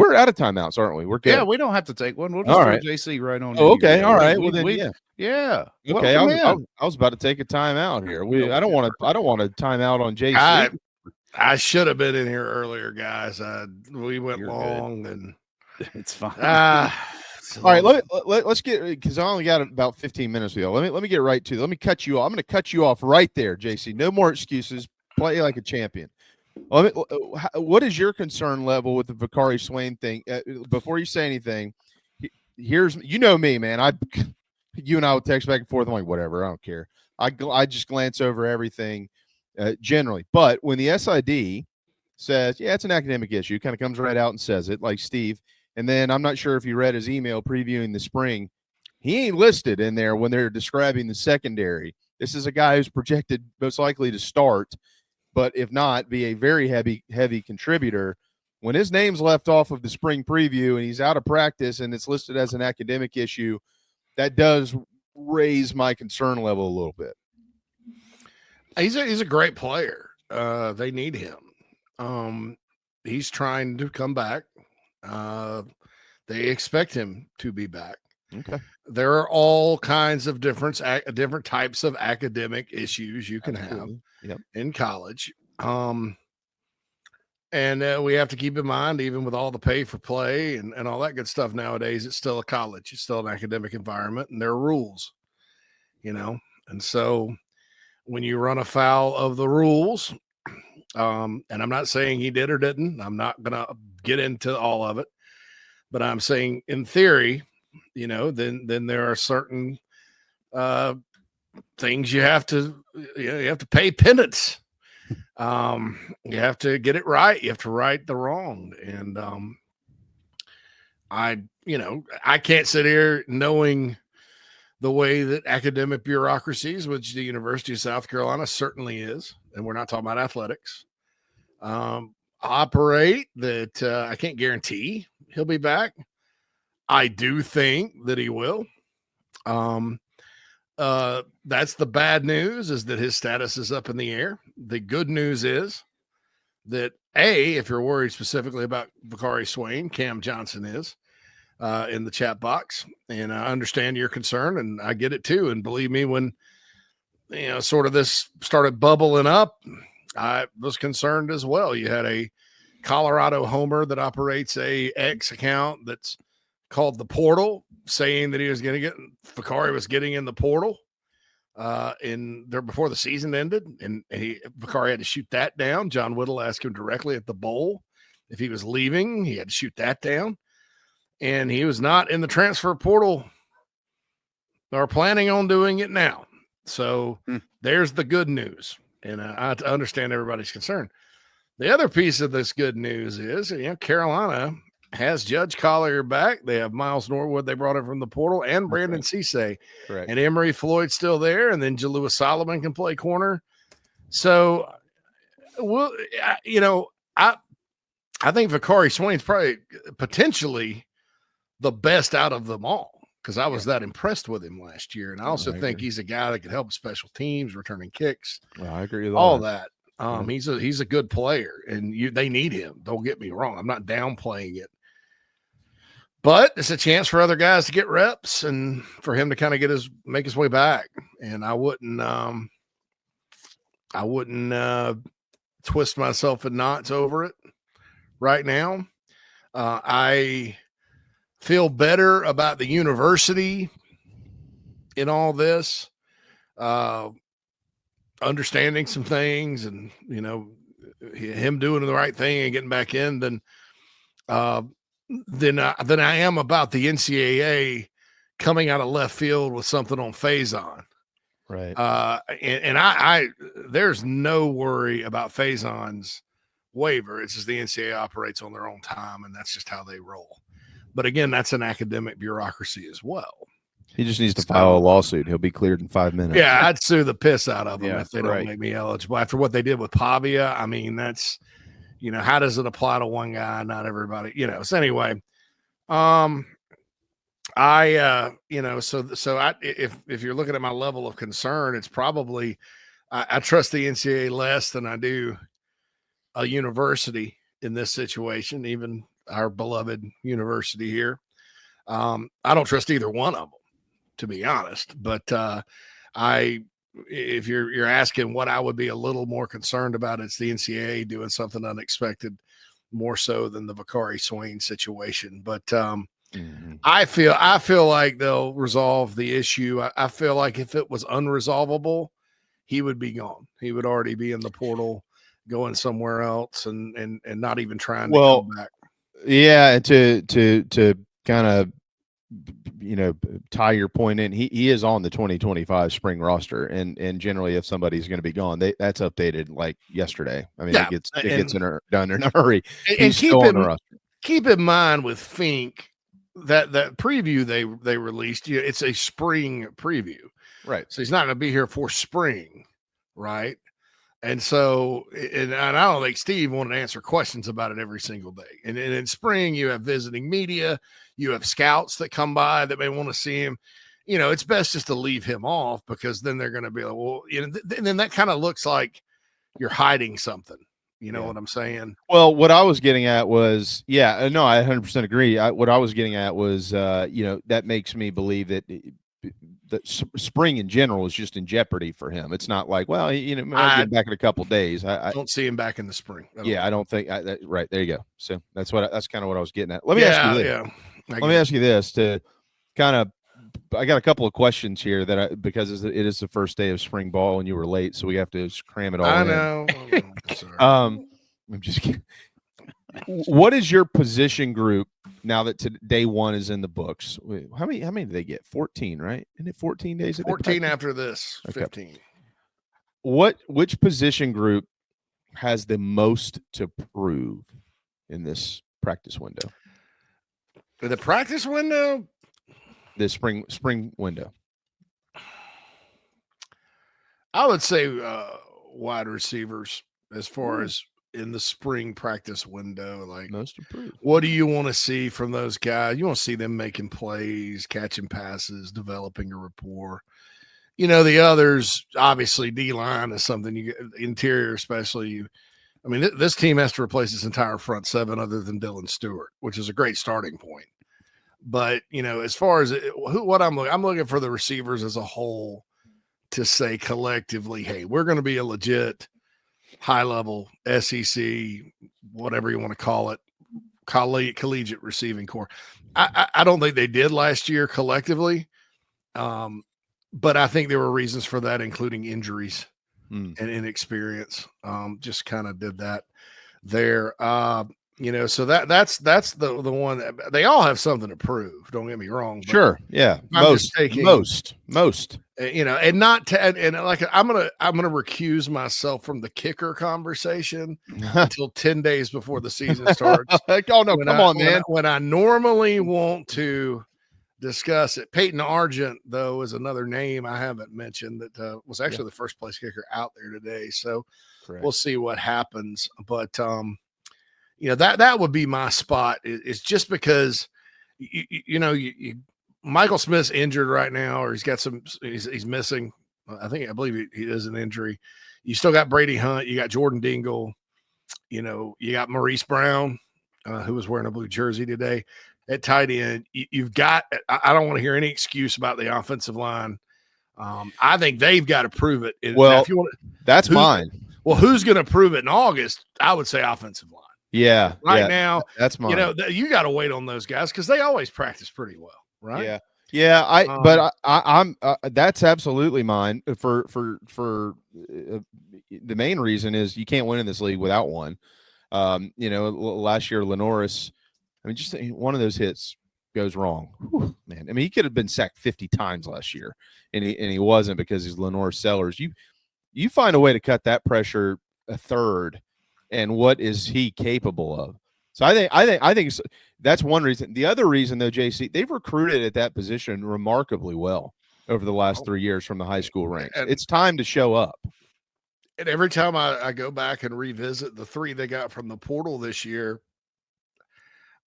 we're out of timeouts, aren't we? We're good. Yeah, we don't have to take one. We'll just All throw right. JC right on. Oh, okay. here. All right. Well, then, yeah. Okay. Welcome in. I was about to take a timeout here. I don't want to timeout on JC. I should have been in here earlier, guys. We went long, and it's fine. All right, let's get, because I only got about 15 minutes with you. Let me get right to it. Let me cut you off. I'm going to cut you off right there, JC. No more excuses. Play like a champion. What is your concern level with the Vicari Swain thing? Before you say anything, here's, you know me, man. You and I will text back and forth. I'm like, whatever, I don't care. I just glance over everything generally. But when the SID says, yeah, it's an academic issue, kind of comes right out and says it, like Steve. And then I'm not sure if you read his email previewing the spring. He ain't listed in there when they're describing the secondary. This is a guy who's projected most likely to start, but if not, be a very heavy contributor. When his name's left off of the spring preview and he's out of practice and it's listed as an academic issue, that does raise my concern level a little bit. He's a great player. They need him. He's trying to come back. They expect him to be back. Okay. There are all kinds of different types of academic issues you can have in college. And we have to keep in mind, even with all the pay for play and all that good stuff nowadays, it's still a college. It's still an academic environment, and there are rules, And so when you run afoul of the rules, and I'm not saying he did or didn't, I'm not going to get into all of it, but I'm saying in theory, then there are certain things you have to pay penance. You have to get it right. You have to right the wrong. And I can't sit here knowing the way that academic bureaucracies, which the University of South Carolina certainly is, and we're not talking about athletics, operate, that I can't guarantee he'll be back. I do think that he will. That's the bad news, is that his status is up in the air. The good news is that, if you're worried specifically about Vicari Swain, Cam Johnson is in the chat box, and I understand your concern, and I get it too. And believe me, when sort of this started bubbling up, I was concerned as well. You had a Colorado homer that operates a X account that's called the Portal, saying that he was going to Vicari was getting in the portal in there before the season ended, and Vicari had to shoot that down. John Whittle asked him directly at the bowl if he was leaving. He had to shoot that down, and he was not in the transfer portal or planning on doing it now. So there's the good news, and I understand everybody's concern. The other piece of this good news is, Carolina has Judge Collier back. They have Miles Norwood. They brought him from the portal, and Brandon Cisse. Correct. And Emory Floyd's still there. And then Jalua Solomon can play corner. So, I think Vicari Swain's probably potentially the best out of them all, because I was that impressed with him last year. And I also think he's a guy that could help special teams, returning kicks. Well, I agree with all that. He's a good player, and they need him. Don't get me wrong. I'm not downplaying it. But it's a chance for other guys to get reps and for him to kind of make his way back. And I wouldn't twist myself in knots over it right now. I feel better about the university in all this, understanding some things, and him doing the right thing and getting back in than I am about the NCAA coming out of left field with something on Faison. Right. And I there's no worry about Faison's waiver. It's just the NCAA operates on their own time, and that's just how they roll. But again, that's an academic bureaucracy as well. He just needs to file a lawsuit. He'll be cleared in 5 minutes. Yeah, I'd sue the piss out of them if they don't make me eligible. After what they did with Pavia, I mean, that's, how does it apply to one guy, not everybody? So anyway, if you're looking at my level of concern, it's probably I trust the NCAA less than I do a university in this situation. Even our beloved university here. I don't trust either one of them, to be honest. But if you're asking what I would be a little more concerned about, it's the NCAA doing something unexpected, more so than the Vicari Swain situation. But I feel like they'll resolve the issue. I feel like if it was unresolvable, he would be gone. He would already be in the portal, going somewhere else, and not even trying to come back. Yeah, to kind of tie your point in, he is on the 2025 spring roster, and generally if somebody's going to be gone, that's updated like yesterday. I mean, it gets done in a hurry. He's still on the roster. Keep in mind with Fink that preview they released, it's a spring preview, right? So he's not going to be here for spring, right? And so, and I don't think Steve wanted to answer questions about it every single day. And in spring, you have visiting media, you have scouts that come by that may want to see him. It's best just to leave him off, because then they're going to be like, well, and then that kind of looks like you're hiding something. You know what I'm saying? Well, what I was getting at was, I 100% agree. What I was getting at was, that makes me believe that spring in general is just in jeopardy for him. It's not like, well, I'll get back in a couple of days. I don't see him back in the spring. I don't think. Right, there you go. So that's kind of what I was getting at. Let me ask you this. Let me ask you this to kind of. I got a couple of questions here because it is the first day of spring ball and you were late, so we have to cram it all. I know. I'm just kidding. What is your position group now that day one is in the books? How many did they get? 14, right? Isn't it 14 days? 14 after this. 15. Which position group has the most to prove in this practice window? The practice window? The spring window. I would say wide receivers, as far as in the spring practice window. Like, most improved. What do you want to see from those guys? You want to see them making plays, catching passes, developing a rapport. The others, obviously D-line is something you get, interior especially. This team has to replace its entire front seven other than Dylan Stewart, which is a great starting point. But, as far as what I'm looking for the receivers as a whole to say collectively, hey, we're going to be a legit high-level SEC, whatever you want to call it, collegiate receiving corps. I don't think they did last year collectively, but I think there were reasons for that, including injuries and inexperience. Just kind of did that there. So that's the one. They all have something to prove. Don't get me wrong. Sure. Yeah. Most. And not and like I'm gonna recuse myself from the kicker conversation until 10 days before the season starts. Oh no, come on, man. When I normally want to discuss it, Peyton Argent though is another name I haven't mentioned that was actually the first place kicker out there today. So we'll see what happens. But that would be my spot. It's just because Michael Smith's injured right now, or he's got he's missing. I believe he is an injury. You still got Brady Hunt. You got Jordan Dingle. You got Maurice Brown, who was wearing a blue jersey today at tight end. You've got. I don't want to hear any excuse about the offensive line. I think they've got to prove it. Well, that's mine. Well, who's going to prove it in August? I would say offensive line. Yeah. Now, that's mine. You got to wait on those guys because they always practice pretty well, right? Yeah. I'm that's absolutely mine. For the main reason is you can't win in this league without one. Last year Lenoris, just one of those hits goes wrong. Whew, man, he could have been sacked 50 times last year, and he wasn't because he's Lenoris Sellers. You find a way to cut that pressure a third. And what is he capable of? So I think that's one reason. The other reason, though, JC, they've recruited at that position remarkably well over the last 3 years from the high school ranks. It's time to show up. And every time I go back and revisit the three they got from the portal this year,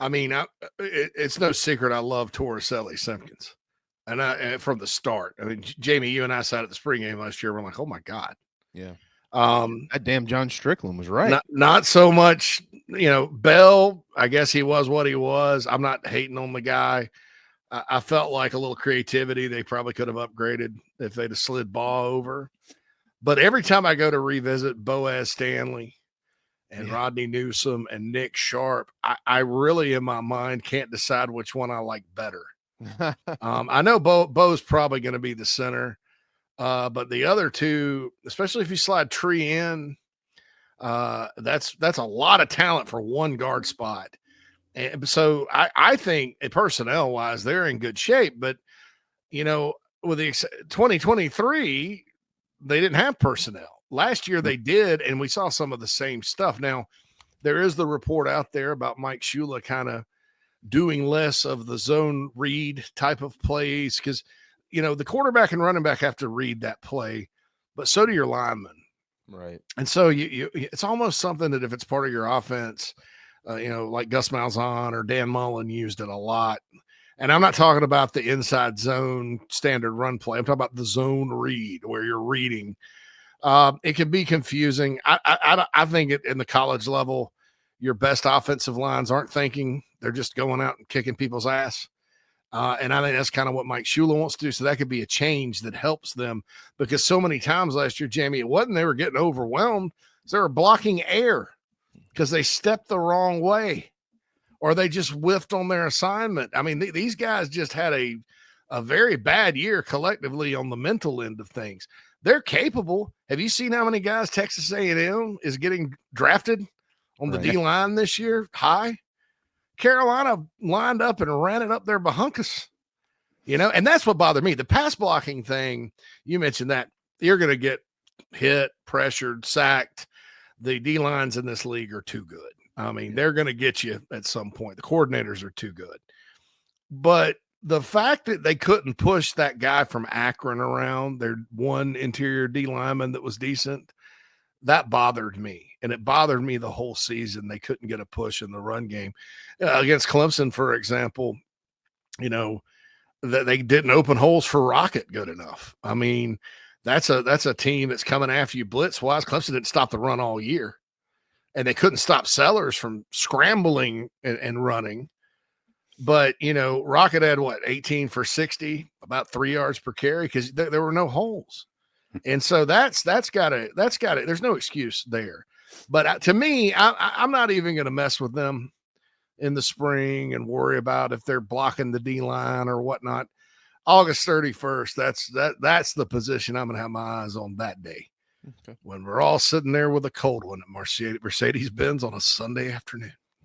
it's no secret I love Torricelli Simpkins, and from the start. Jamie, you and I sat at the spring game last year. We're like, oh my God, yeah. That damn John Strickland was right. Not so much, Bell, I guess he was what he was. I'm not hating on the guy. I felt like a little creativity. They probably could have upgraded if they'd have slid Baugh over. But every time I go to revisit Boaz Stanley and Rodney Newsom and Nick Sharp, I really, in my mind, can't decide which one I like better. I know Bo's probably going to be the center, but the other two, especially if you slide Tree in, that's a lot of talent for one guard spot. And so I think personnel wise, they're in good shape, but with the 2023, they didn't have personnel. Last year they did, and we saw some of the same stuff. Now, there is the report out there about Mike Shula kind of doing less of the zone read type of plays because, the quarterback and running back have to read that play, but so do your linemen. Right. And so it's almost something that if it's part of your offense, like Gus Malzahn or Dan Mullen used it a lot. And I'm not talking about the inside zone standard run play. I'm talking about the zone read where you're reading. It can be confusing. I think in the college level, your best offensive lines aren't thinking. They're just going out and kicking people's ass. And I think that's kind of what Mike Shula wants to do. So that could be a change that helps them because so many times last year, Jamie, it wasn't they were getting overwhelmed. They were blocking air because they stepped the wrong way or they just whiffed on their assignment. I mean, these guys just had a very bad year collectively on the mental end of things. They're capable. Have you seen how many guys Texas A&M is getting drafted on the D-line this year? High. Carolina lined up and ran it up their bahunkus, and that's what bothered me. The pass blocking thing, you mentioned that you're going to get hit, pressured, sacked. The D-lines in this league are too good. I mean, they're going to get you at some point. The coordinators are too good. But the fact that they couldn't push that guy from Akron around, their one interior D lineman that was decent, that bothered me. And it bothered me the whole season. They couldn't get a push in the run game. Against Clemson, for example, that they didn't open holes for Rocket good enough. I mean, that's a team that's coming after you blitz-wise. Clemson didn't stop the run all year. And they couldn't stop Sellers from scrambling and running. But, Rocket had 18 for 60, about 3 yards per carry because there were no holes. And so that's got it. There's no excuse there. But to me, I'm not even going to mess with them in the spring and worry about if they're blocking the D line or whatnot. August 31st, that's the position I'm going to have my eyes on that day. Okay. When we're all sitting there with a cold one at Mercedes-Benz on a Sunday afternoon.